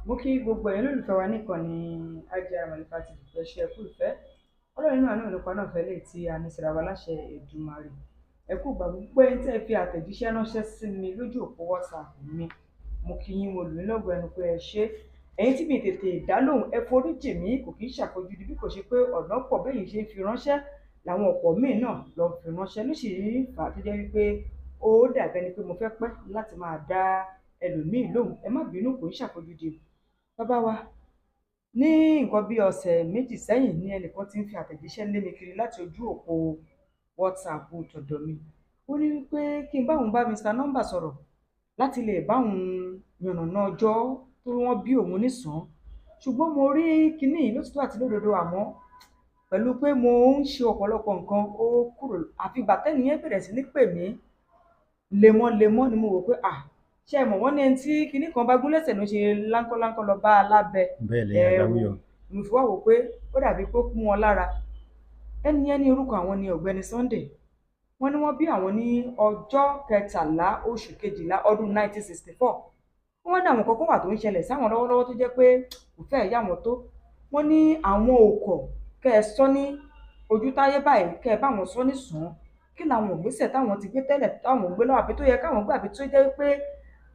Mo kí gbogbo ẹ̀yin olólùfẹ́ wa níkànnì IGR Malifat TV ṣe ẹkú ìfẹ́. Ọlọ́run nínú àánú nípa náà fẹ́ lè tí a ní síra wa láṣẹ Èdùmàrè. Ẹ kú gbà gbogbo ẹ̀yin tẹ́ fi àtẹ̀jíṣẹ́ ránṣẹ́ sí mi lójú òpó WhatsApp mi. Mo kí yín, mo lù yín lọ́gọ̀ ẹnu pé ẹ ṣé. Ẹ̀yin tí mi tètè dá lóhùn, ẹ foríjì mí, kò kì í ṣàfojúdi bí kò ṣe pé ọ̀nà pọ̀ bẹ́yìn ṣe ń fi ránṣẹ́ làwọn ọ̀pọ̀ míì náà lọ fi ránṣẹ́ ló sì fà á tó jẹ́ wípé ó dàbẹ́ ni pé mo fẹ́ pẹ́ láti máa dá ẹlòmíì lóhùn. Ẹ má bínú, kò ń ṣàfojúdi. Bàbá wa, ní nǹkan bí ọ̀sẹ̀ méjì sẹ́yìn ni ẹnìkan ti ń fi àtẹ̀jíṣẹ́ lé mi kiri láti ojú òpó WhatsApp tọ̀dọ̀ mi. Ó ní wípé kí n bá òun bá Mr. Number sọ̀rọ̀ láti lè bá òun yànnàná ọjọ́ tó wọ́n bí òun nísàn. Ṣùgbọ́n mo rí kinní yìí lótìtọ́ àti lódodo, àmọ́ pẹ̀lú pé mo ń ṣe ọ̀pọ̀lọpọ̀ nǹkan ó kúrò. Àfi ìgbà tẹ́ni yẹn bẹ̀rẹ̀ sí ní pè mí lemọ́lemọ́ ni mo wò pé ṣé ẹ mọ̀ wọ́n ní ẹni tí kinní kan bá gún lẹ́sẹ̀ ló ṣe láńkọ́láńkọ́ lọ bá alábẹ. Bẹ́ẹ̀ lè yàgbáwíyọ. Mo fi wá wò pé ó dàbí pé ó kún wọn lára. Ẹni yẹn ní orúkọ àwọn ni ọ̀gbẹ́ni Sunday. Wọ́n ní wọ́n bí àwọn ní ọjọ́ 13 oṣù kejìlá ọdún 1964. Wọ́n ní àwọn kọ̀ọ̀kan wà tó ń ṣẹlẹ̀ sáwọn lọ́wọ́lọ́wọ́ tó jẹ́ pé kò fẹ́ yá wọn tó. Wọ́n ní àwọn òkò kẹ́ ẹ sọ ní ojú táyé báyìí, kẹ́ ẹ bá wọn sọ ní sàn. Kí làwọn ìgbésẹ̀ táwọn ti gbé tẹ́lẹ̀ táwọn gbé lọ́wọ́ àbí tó yẹ káwọn gbé àbí tó jẹ́ pé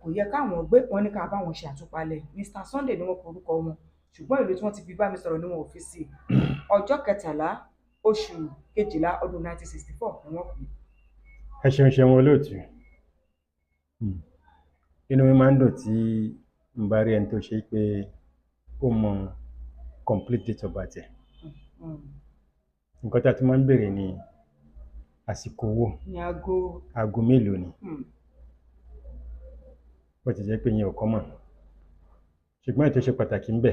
kò yẹ káwọn gbé. Wọ́n ní ká bá wọn ṣe àtúpalẹ̀. Mr. Sunday ni wọ́n porúkọ wọn, ṣùgbọ́n ìlú tí wọ́n ti fi bá mi sọ̀rọ̀ ni wọn ò fi sí. Ọjọ́ 13 oṣù kejìlá ọdún 1964 ni wọ́n pè. Ẹ ṣeun olóòtú. Inú mi máa ń dùn tí n bá rí ẹni tó ṣe pé ó mọ complete date of birth ẹ̀. Nǹkan tí a ti máa ń béèrè ni àsìkò owó, ní aago mélòó ni. Bó ti jẹ́ pé yẹn ò common. Ṣùgbọ́n èyí tó ṣe pàtàkì ń bẹ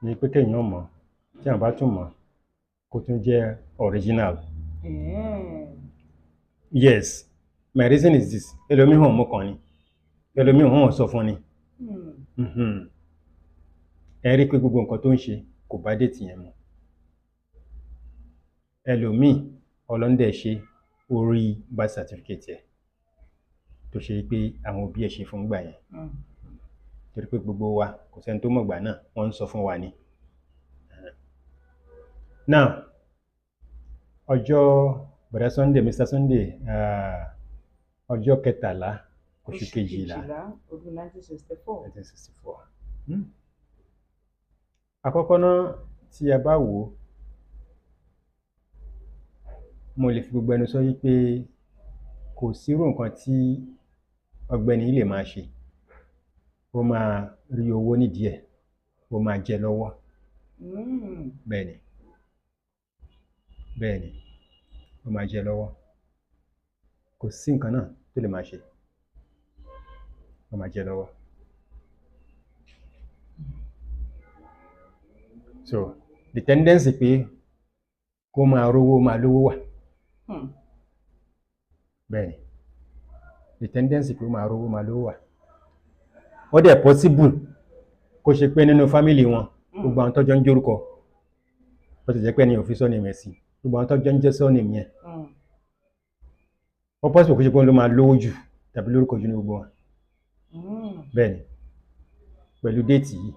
ni pé kéèyàn mọ̀, tí àwọn bá tún mọ̀ kó tún jẹ́ original. Yes, my reason is this. Ẹlòmíì hàn mú kan ni, ẹlòmíì hàn sọ fún ni. Ẹ rí pé gbogbo nǹkan tó ń ṣe kò bá déètì yẹn mu. Ẹlòmíì ọlọ́ndẹ̀ ṣe orí birth certificate ẹ̀ tó ṣe pé àwọn òbí ẹ̀ ṣe fún gbà yẹn. Torí pé gbogbo wa kò sẹ́ni tó mọ̀gbà náà, wọ́n ń sọ fún wa ni. Now, ọjọ́ bẹ̀rẹ̀ Sunday, Mr. Sunday, ọjọ́ 13 oṣù kejìlá ọdún 1964. Àkọ́kọ́ náà tí a bá wò ó, mo lè fi gbogbo ẹnu sọ wípé kò sírú nǹkan tí ọ̀gbẹ́ni yìí lè máa ṣe ó máa rí owó nídìí ẹ̀, ó máa jẹ lọ́wọ́. Bẹ́ẹ̀ni, ó máa jẹ lọ́wọ́. Kò sí nǹkan náà tó lè máa ṣe, ó máa jẹ lọ́wọ́. So the tendency pé kó máa rówó máa lówó wà. Bẹ́ẹ̀ni, the tendency pé ó máa rówó máa lówó wà. Ó dẹ̀ possible kó ṣe pé nínú family wọn gbogbo àwọn tọ́jọ́ ń jórúkọ, bó ti jẹ́ pé ẹni ò fi surname ẹ̀ sí, gbogbo àwọn tọ́jọ́ ń jẹ́ surname yẹn, ó possible kó ṣe pé òun ló máa lówó jù tàbí lórúkọ jù ní gbogbo wọn. Bẹ́ẹ̀ni, pẹ̀lú déètì yìí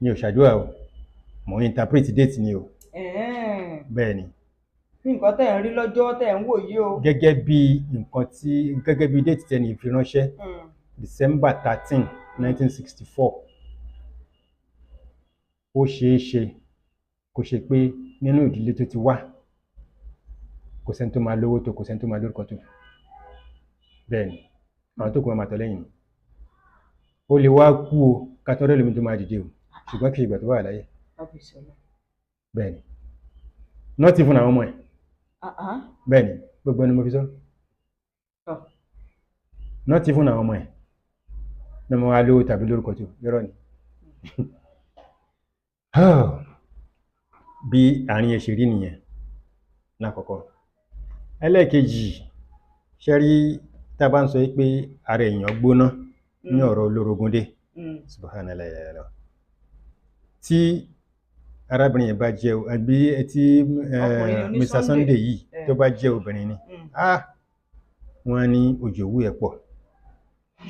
mi ò ṣàdúrà o, mo ń interpret déètì ni o. Bẹ́ẹ̀ni, nǹkan tẹ́ ẹ̀ ń rí lọ́jọ́ tẹ́ ẹ̀ ń wò yìí o. Gẹ́gẹ́ bí déètì tẹ́ni fi ránṣẹ́, December 13, 1964. Ó ṣeé ṣe kó ṣe pé nínú ìdílé tó ti wá kò sẹ́ni tó máa lówó tó, kò sẹ́ni tó máa lórúkọ tó. Bẹ́ẹ̀ni, àwọn tó kù máa tọ̀ lẹ́yìn ni. Ó lè wá kú o ká tó rẹ́ lómi tó máa dìde o, ṣùgbọ́n kì í ṣe ìgbà tó wà láyé. Bẹ́ẹ̀ni, not even àwọn ọmọ ẹ̀. Bẹ́ẹ̀ni, gbogbo ẹni mo fi sọ. Not even àwọn ọmọ ẹ̀ ní ọmọ wa lówó tàbí lórúkọ tó, yọrọ ni. Bí àárín ẹ̀ ṣe rí nìyẹn lákọ̀ọ́kọ́. Ẹlẹ́ẹ̀kejì, ṣe rí tá a bá ń sọ pé ara èèyàn gbóná ní ọ̀rọ̀ olórogún dé, subhanallah, tí arábìnrin yẹn bá jẹ́ àbí tí Mr. Sunday yìí tó bá jẹ́ obìnrin ni, wọ́n ní òjòwú ẹ̀ pọ̀.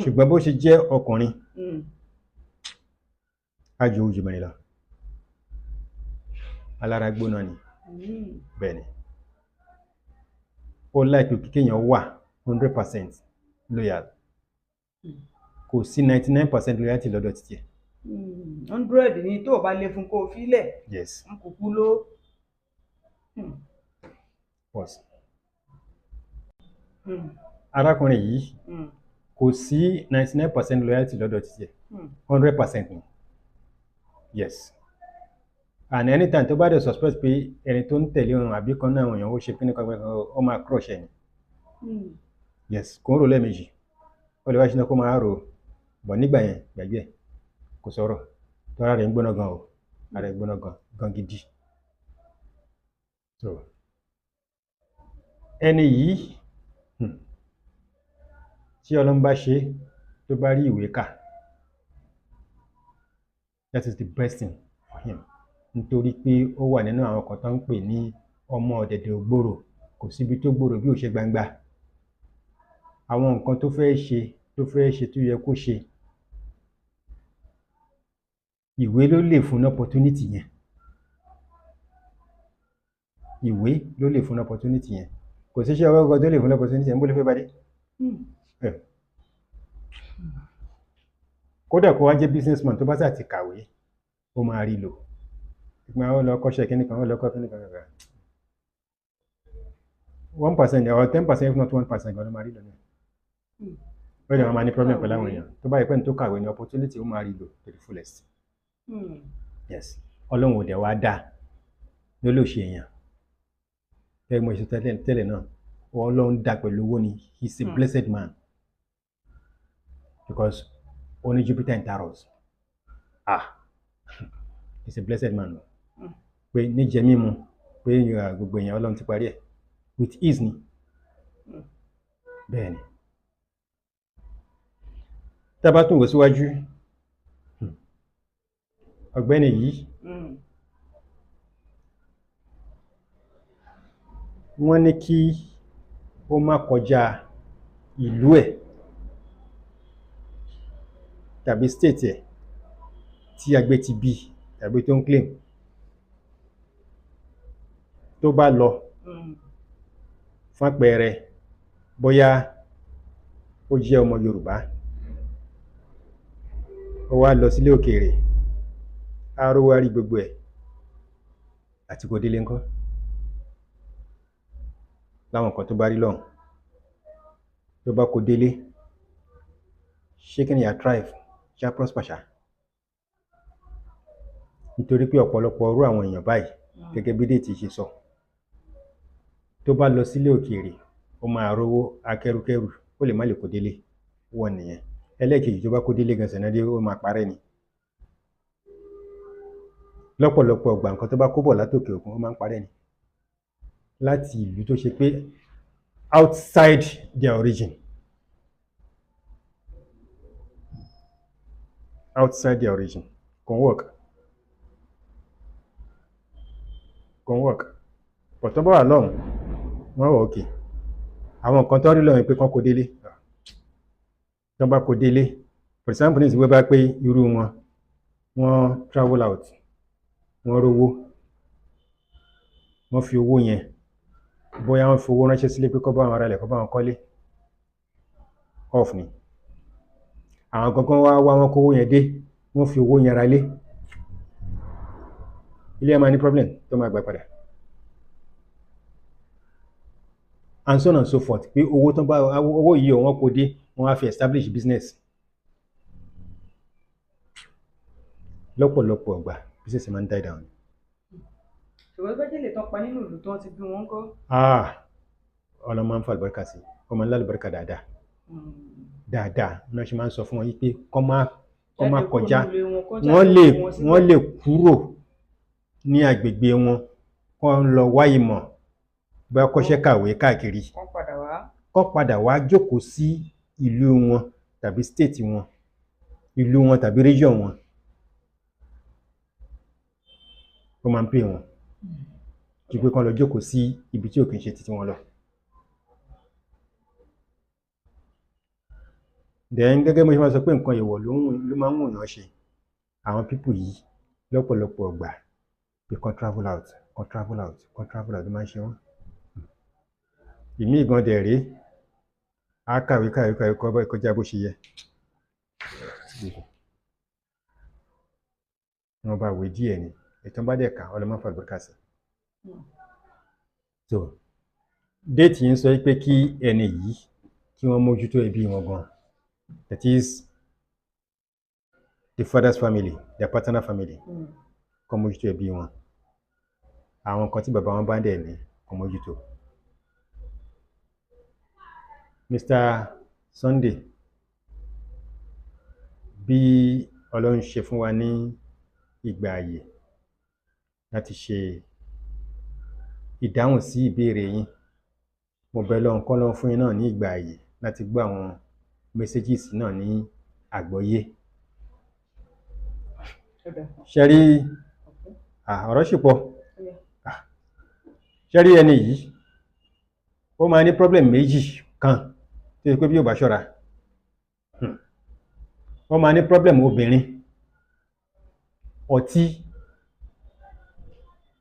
ṣùgbọ́n bó ṣe jẹ́ ọkùnrin Mm. á ju ojú mẹ́rin lọ alára gbóná ni Mm. bẹ́ẹ̀ ni ó láìpẹ́ kí kéèyàn wà 100% loyal kò sí 99% loyalty lọ́dọ̀ títí ẹ̀. 100 ni tó o bá lé fún kó o filẹ̀ Yes. n kò kú ló. Pause. Mm. arákùnrin yìí Mm. kò sí 99% loyalty lọ́dọ̀ títí ẹ̀ Mm. 100% ni. Yes. And anytime tó bá dẹ̀ suspect pé ẹni tó ń tẹ̀lé òun àbí kan náà àwọn èèyàn ó ṣe kíní kan ó máa crush ẹ̀ ni. Mm. Yes, kò ń rò lẹ́ẹ̀mejì ó lè wá ṣínà kó máa rò bọ̀ nígbà yẹn gbàgbé ẹ̀ kò sọ̀rọ̀ tó ara rẹ̀ ń gbóná gan o ara rẹ̀ ń gbóná gan gidi. So ẹni yìí tí Ọlọ́run bá ṣe tó bá rí ìwé kà that is the best thing for him nítorí pé ó wà nínú àwọn kan tó ń pè ní ọmọ ọ̀dẹ̀dẹ̀ ògbòrò kò síbi tó gbòrò bí ò ṣe gbangba àwọn nǹkan tó fẹ́ ṣe tó yẹ kó ṣe ìwé ló lè fún opportunity yẹn ìwé ló lè fún opportunity yẹn kò sí iṣẹ́ ọwọ́ tó lè fún opportunity yẹn bó lè fẹ́ bá dé. kódà kó wá jẹ́ businessman tó bá sà ti kàwé ó máa rí lò ìpín àwọn lọ kọ́ṣẹ́ kíní kan ó lọ kọ́ kíní kan kankan 1% or 10% if not 1% gan ló máa rí lò náà ó lè máa ní problem pẹ̀lú àwọn èèyàn tó bá yẹ pé ní tó kàwé ní opportunity ó máa rí lò to the fullest. Yes, Ọlọ́run ò dẹ̀ wá dá ló lò ṣe èèyàn gẹ́gẹ́ mo ṣe tẹ́lẹ̀ náà Ọlọ́run dá pẹ̀lú owó ni he is a blessed man because ó ní Jupiter in Taurus he is a blessed man pé níjẹ mímu pé gbogbo èèyàn Ọlọ́run ti parí ẹ̀ with ease ni bẹ́ẹ̀ ni tá a bá tún wò síwájú ọ̀gbẹ́ni yìí wọ́n ní kí ó má kọjá ìlú ẹ̀ tàbí state ẹ̀ tí agbé ti bí tàbí tó ń claim tó bá lọ fún àpẹẹrẹ bóyá ó jẹ́ ọmọ Yorùbá ó wá lọ sílé òkèèrè arówó rí gbogbo ẹ̀ àti kò délé ńkọ́ láwọn nǹkan tó bá rí lọ́hùn tó bá kó délé ṣé kí ni yà thrive ṣá prosper ṣá nítorí pé ọ̀pọ̀lọpọ̀ ọrú àwọn èèyàn báyìí gẹ́gẹ́ bí déètì ṣe sọ tó bá lọ sílé òkèèrè ó máa rówó akẹ́rùkẹ́rù ó lè má lè kó délé wọ́n nìyẹn ẹlẹ́ẹ̀kejì tó bá kó délé gan sẹ̀nádé ó máa parẹ́ ni lọ́pọ̀lọpọ̀ ọgbà nǹkan tó bá kó bọ̀ látòkè òkun ó máa ń parẹ́ ni láti ìlú tó ṣe pé outside their origin kò work but tó bá wà lọ́hùn wọ́n wọ̀ òkè àwọn nǹkan tó rí lọ́hùn pé kán kó délé tó bá kó délé for example ní ìsìnkú bá pé irú wọ́n travel out wọ́n rówó wọ́n fi owó yẹn bóyá wọ́n fi owó ránṣẹ́ sílé pé kó bá wọn ralẹ̀ kó bá wọn kọ́lé off ni àwọn kankan wá wọn kówó yẹn dé wọ́n fi owó yẹn ralé ilé ẹ̀ máa ní problem tó máa gbà padà and so on and so forth pé owó tó bá owó yìí wọ́n kó dé wọ́n á fi establish business lọ́pọ̀lọpọ̀ ọgbà business máa ń die down. ṣùgbọ́n gbẹ́jẹ́ lè tán pa nínú ìlú tó ti bí wọn kọ́. Ọlọ́run máa ń fa àlùbáríkà sí ọmọ ńlá àlùbáríkà dáadáa náà ṣe máa ń sọ fún wọn yìí pé kọ́ máa kọjá wọ́n lè kúrò ní agbègbè wọn kọ́ ń lọ wá ìmọ̀ bá kọ́ṣẹ́ kàwé káàkiri kọ́ padà wá jókòó sí ìlú wọn tàbí state wọn ìlú wọn tàbí region wọn ó máa ń pè wọn kí pé kán lọ jókòó sí ibi tí ò kì í ṣe títí wọn lọ. then gẹ́gẹ́ mo ṣe máa sọ pé nǹkan ìwọ̀ ló máa ń wù yàn ṣe àwọn pípù yìí lọ́pọ̀lọpọ̀ ọgbà pé kan travel out ló máa ń ṣe wọ́n. Ìmí ìgan dẹ̀ rèé á kàwé kọjá bó ṣe yẹ. Wọ́n bá wé díẹ̀ ni ìtàn bá dẹ̀ kà ọlọ́mọ fàlùbọ́kà sí. So déètì yìí ń sọ pé kí ẹni yìí kí wọ́n mójútó ẹbí wọn gan, that is the father's family, their paternal family, kó mójútó ẹbí wọn. Àwọn nǹkan tí bàbá wọn bá dẹ̀ ní kó mójútó. Mr. Sunday, bí Ọlọ́run ṣe fún wa ní ìgbà ààyè láti ṣe ìdáhùn sí ìbéèrè yín, mo bẹ̀ Ọlọ́run kọ́ lọ́wọ́ fún yín náà ní ìgbà ààyè láti gbọ́ àwọn messages náà ní àgbọ́yé. Ṣé rí ọ̀rọ̀ ṣì pọ̀. Ṣé rí ẹni yìí ó máa ní problem méjì kan tí ó pé bí ó bá ṣọ́ra. Ó máa ní problem obìnrin, ọtí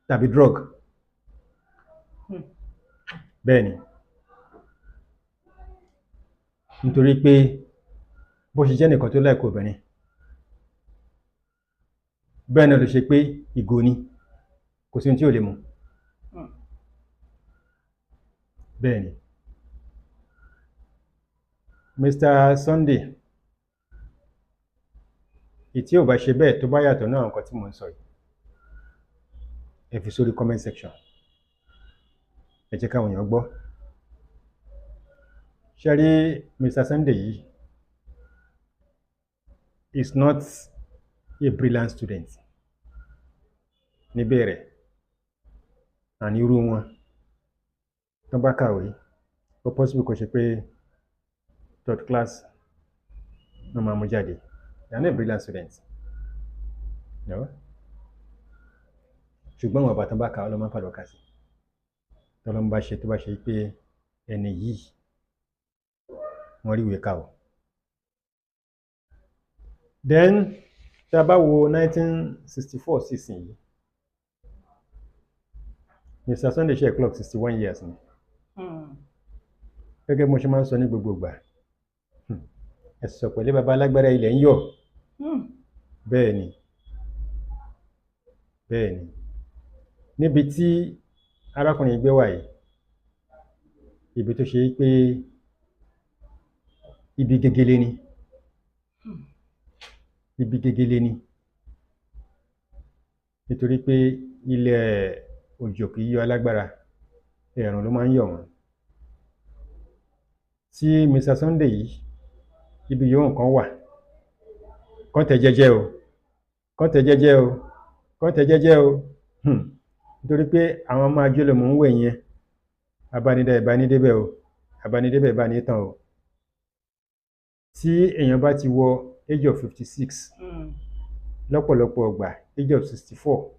tàbí drug. Bẹ́ẹ̀ ni, nítorí pé bó ṣe jẹ́ nìkan tó láìkó obìnrin, bẹ́ẹ̀ náà ló ṣe pé ìgò ni, kò sí ohun tí ò lè mu. Bẹ́ẹ̀ ni, Mr. Sunday, tí ò bá ṣe bẹ́ẹ̀ tó bá yàtọ̀ náà nǹkan tí mo ń sọ yìí, ẹ fi sórí comment section, ẹ jẹ́ káwọn èèyàn gbọ́. Ṣé rí Mr. Sunday yìí is not a brilliant student níbẹ̀rẹ̀, àní irú wọn tó bá kàwé ó possible kó ṣe pé third class ló máa mú jáde. They are not brilliant students. No? Ṣùgbọ́n wọn bàtàn bá kà ọlọ́mọ fàlọ́kà sí. Tọ́lọ́mọ bá ṣe tó bá ṣe pé ẹni yìí wọ́n rí ìwé kà ó. Then tá a bá wo 1964 sísìn yìí, Mr. Sunday ṣe clock 61 years ni. Gẹ́gẹ́ bí mo ṣe máa ń sọ ní gbogbo ìgbà, ẹ̀sọ̀ pẹ̀lẹ́ baba alágbára ilẹ̀ ń yọ̀. Bẹ́ẹ̀ ni, bẹ́ẹ̀ ni, níbi tí arákùnrin gbé wà yìí, ibi tó ṣe pé ibi gegele ni, ibi gegele ni, nítorí pé ilẹ̀ òjò kì í yọ alágbára, ẹ̀rùn ló máa ń yọ̀ wọ́n. Tí Mr. Sunday yìí ibi yóò nǹkan wà, kán tẹ̀ jẹ́jẹ́ o, kán tẹ̀ jẹ́jẹ́ o, kán tẹ̀ jẹ́jẹ́ o, nítorí pé àwọn ọmọ ajé mò ń wẹ̀ yẹn, abánidá ìbánidébẹ̀ o, abánidébẹ̀ ìbánitán o. Tí èèyàn bá ti wọ age of 56, lọ́pọ̀lọpọ̀ ọgbà age of 64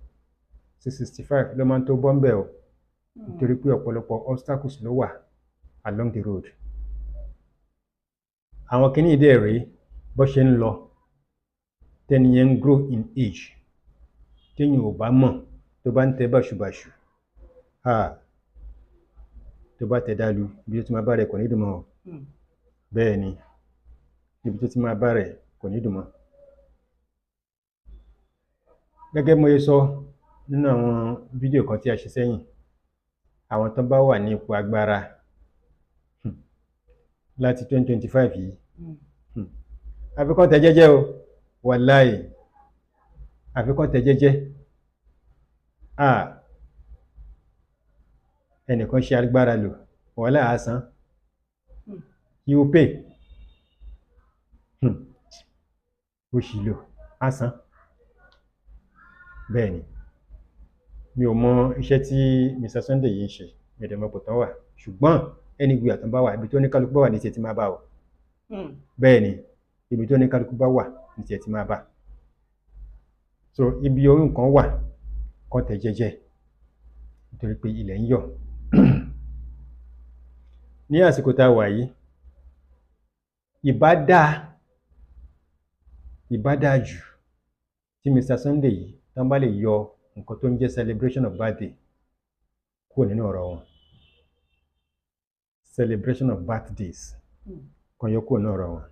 sí 65 ló máa ń tó bọ́m̀bẹ̀ o, nítorí pé ọ̀pọ̀lọpọ̀ obstacles ló wà along the road. Àwọn kìíní dẹ̀ rèé bó ṣe ń lọ, tẹ́ni yẹn ń grow in age, téèyàn ò bá mọ̀ tó bá ń tẹ báṣubàṣu, tó bá tẹ dálu ibi tó ti máa bá rẹ̀ kò ní dùn mọ́ o. Bẹ́ẹ̀ ni, ibi tó ti máa bá rẹ̀ kò ní dùn mọ́. Gẹ́gẹ́ mo yẹ sọ nínú àwọn fídíò kan tí a ṣe sẹ́yìn, àwọn tó bá wà ní ipò agbára láti 2025 yìí, àfikún tẹ jẹ́jẹ́ o, wàláì, àfikún tẹ jẹ́jẹ́. Ẹnìkan ṣe agbára lò, wàhálà àásán, you will pay. Ó ṣì lò àásán. Bẹ́ẹ̀ ni, mi ò mọ iṣẹ́ tí Mr. Sunday yìí ń ṣe, mi ò dẹ̀ mọ̀ ipò tán wà, ṣùgbọ́n anywhere tán bá wà, ibi tó ní kálukú bá wà ní tiẹ̀ ti máa bá o. Bẹ́ẹ̀ ni, ibi tó ní kálukú bá wà ní tiẹ̀ ti máa bá. So ibi orí nǹkan wà, kán tẹ̀ jẹ́jẹ́, nítorí pé ilẹ̀ ń yọ̀. Ní àsìkò tá a wà yìí, ìbá dáa jù tí Mr. Sunday yìí tán bá lè yọ nǹkan tó ń jẹ́ celebration of birthday kúrò nínú ọ̀rọ̀ wọn. Celebration of birthdays kan yọ kúrò nínú ọ̀rọ̀ wọn.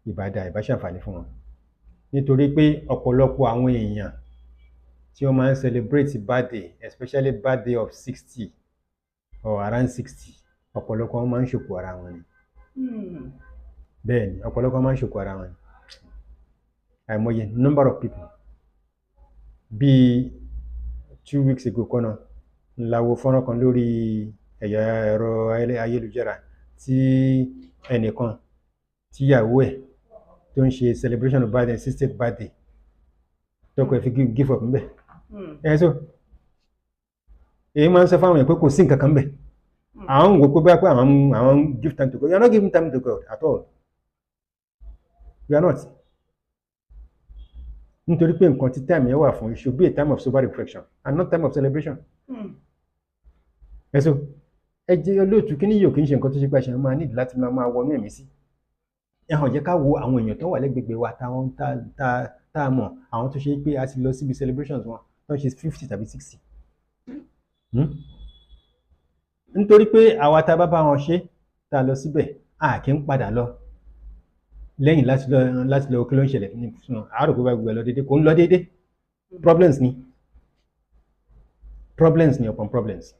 Ìbá dáa, ìbá ṣàǹfààní fún wọn. Nítorí pé ọ̀pọ̀lọpọ̀ àwọn èèyàn tí wọ́n máa ń celebrate birthday, especially birthday of 60 or around 60, ọ̀pọ̀lọpọ̀ wọn máa ń ṣòkò ara wọn ni. Bẹ́ẹ̀ ni, ọ̀pọ̀lọpọ̀ wọn máa ń ṣòkò ara wọn ni. Àìmọye number of people. Bíi 2 weeks ago kọ́nà la wo fọ́nrán kan lórí ẹ̀rọ ayélujára tí ẹnìkan tíyàwó ẹ̀ tó ń ṣe celebration of birthday, 60th birthday, tọkọ ẹ̀ fi give up ńbẹ̀. So èyí máa ń sọ fáwọn èèyàn pé kò sí nǹkan kan ńbẹ̀. Àwọn ń wò pé báyà pé àwọn give time to God. You are not giving time to God at all. You are not. Nítorí pé nǹkan tí time yẹn wà fún, it should be a time of sober reflection and not time of celebration. So ẹ jẹ́ olóòtú, kí ni yóò kí n ṣe nǹkan tó ṣe pé àṣẹ máa nídìí láti máa wọnú ẹ̀mí sí. Ẹ hàn jẹ́ ká wo àwọn èèyàn tó wà lẹ́gbẹ̀gbẹ̀ wa táwọn tá a mọ̀, àwọn tó ṣe pé a ti lọ síbi celebrations wọn tó ń ṣe 50 tàbí 60. Nítorí pé àwa tá a bá bá wọn ṣe tá a lọ síbẹ̀, a kì í padà lọ lẹ́yìn láti lọ kí ló ń ṣẹlẹ̀ fún wọn. Àárò pé bá gbogbo ẹ̀ lọ déédéé, kò ń lọ déédéé. Problems ni upon problems.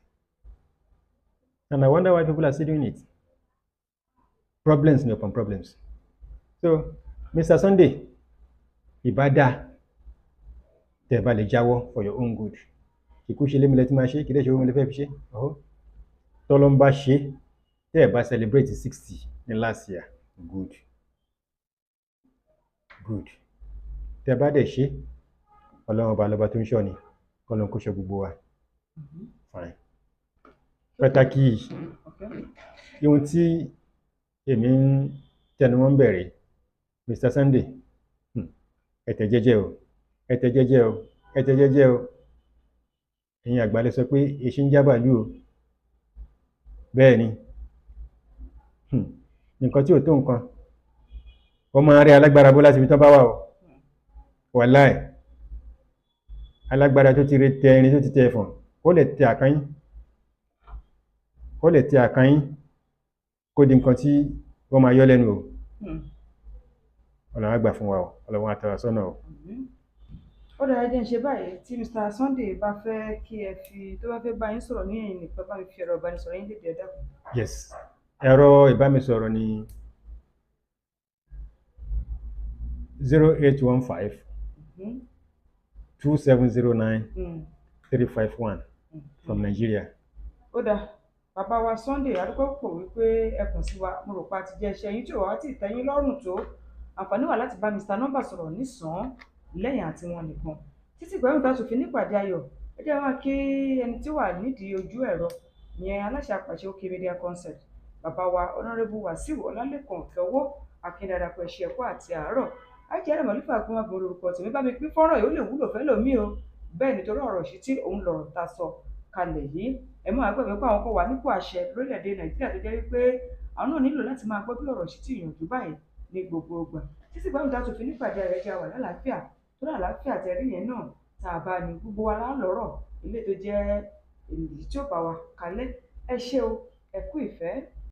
And I wonder why people are still doing it. Problems ni upon problems. So Mr. Sunday, ìbá dáa tẹ́ bá lè jáwọ́ for your own good. Kíkú ṣe lémi lẹ́tí máa ṣe, kí lè ṣe owó mi lè fẹ́ fi ṣe. Tọ́lọ́ ń bá ṣe tẹ́ ẹ̀ bá celebrate 60 ní last year, good. Tẹ́ bá dẹ̀ ṣe, Ọlọ́run ọba lọ́ba tó ń ṣọ́ ni, kọ́lọ́run kó ṣọ́ gbogbo wa. Fine. Pàtàkì ohun tí èmi ń tẹnumọ́ ń bẹ̀rẹ̀, Mr. Sunday, ẹ̀tẹ̀ jẹ́jẹ́ o. Ẹ̀yin àgbà lè sọ pé eṣin ń jábàálù o. Bẹ́ẹ̀ ni, nǹkan tí ò tó nǹkan, wọ́n máa ń rí alágbára bó láti ibi tán bá wà o. Wàláì, alágbára tó ti tẹ irin tó ti tẹ ẹ̀fọ̀n, ó lè tẹ àkànyín kó di nǹkan tí wọ́n máa yọ́ lẹ́nu o. Ọlọ́run á gbà fún wa o, Ọlọ́run á tọ́ wa sọ́nà o. Ó dára jẹ́ ń ṣe báyìí tí Mr. Sunday bá fẹ́ kí ẹ tó bá fẹ́ bá yín sọ̀rọ̀ ní ẹ̀yìn nìkan, bá mi fi ẹ̀rọ ìbánisọ̀rọ̀ yín lédè ẹ̀dá kan. Yes, ẹ̀rọ ìbánisọ̀rọ̀ ni 0815 2709 351 from Nigeria. Ó dáa, bàbá wa Sunday adúpẹ́ pọ̀ wípé ẹ kàn sí wa, mo rò pa ti jẹ́ iṣẹ́ yín tí ò wá tí ì tẹ́yìn lọ́rùn tó. Àǹfààní wà láti bá Mr. Number sọ̀rọ̀ nísàn-án lẹ́yìn àti wọn nìkan. Títí gbẹ̀rún tá a sòfin nípàdé ayọ̀, ẹ jẹ́ máa kí ẹni tí ó wà nídìí ojú ẹ̀rọ yẹn aláṣẹ àpàṣẹ OK Media Concept, bàbá wa Honorable Wasiu Ọlálékan Ìfẹ́owó Akíndàdàpọ̀ ẹ̀ṣẹ̀ ẹ̀kọ́ àti àárọ̀. Ajé ẹ̀rọ mọ̀lúfà gbọ́n máa gbòòrò orúkọ tèmi, bá mi pín fọ́nrán yìí ó lè wúlò fẹ́ lòmí o. Bẹ́ẹ̀ nítorí ọ̀rọ̀ sí tí òun lọ̀rọ̀ ta sọ kalẹ̀ yìí. Ẹ máa gbàgbé pé àwọn kan wà nípò àṣẹ lórílẹ̀‐èdè Nàìjíríà tó jẹ́ wípé àwọn náà nílò láti máa gbọ́ bí ọ̀rọ̀ sí tí ìyànjú báyìí ní gbogbo ìgbà. Títí gbàgbé tá a sòfin nípàdé rẹ̀ jẹ́ wà lálàáfíà, tó lálàáfíà tẹ̀rí yẹn náà tá a bá ní gbogbo wa lálọ́rọ̀ ilé tó jẹ́ èyí tí ó bá wa kalẹ̀. Ẹ ṣé o, ẹ kú ìfẹ́.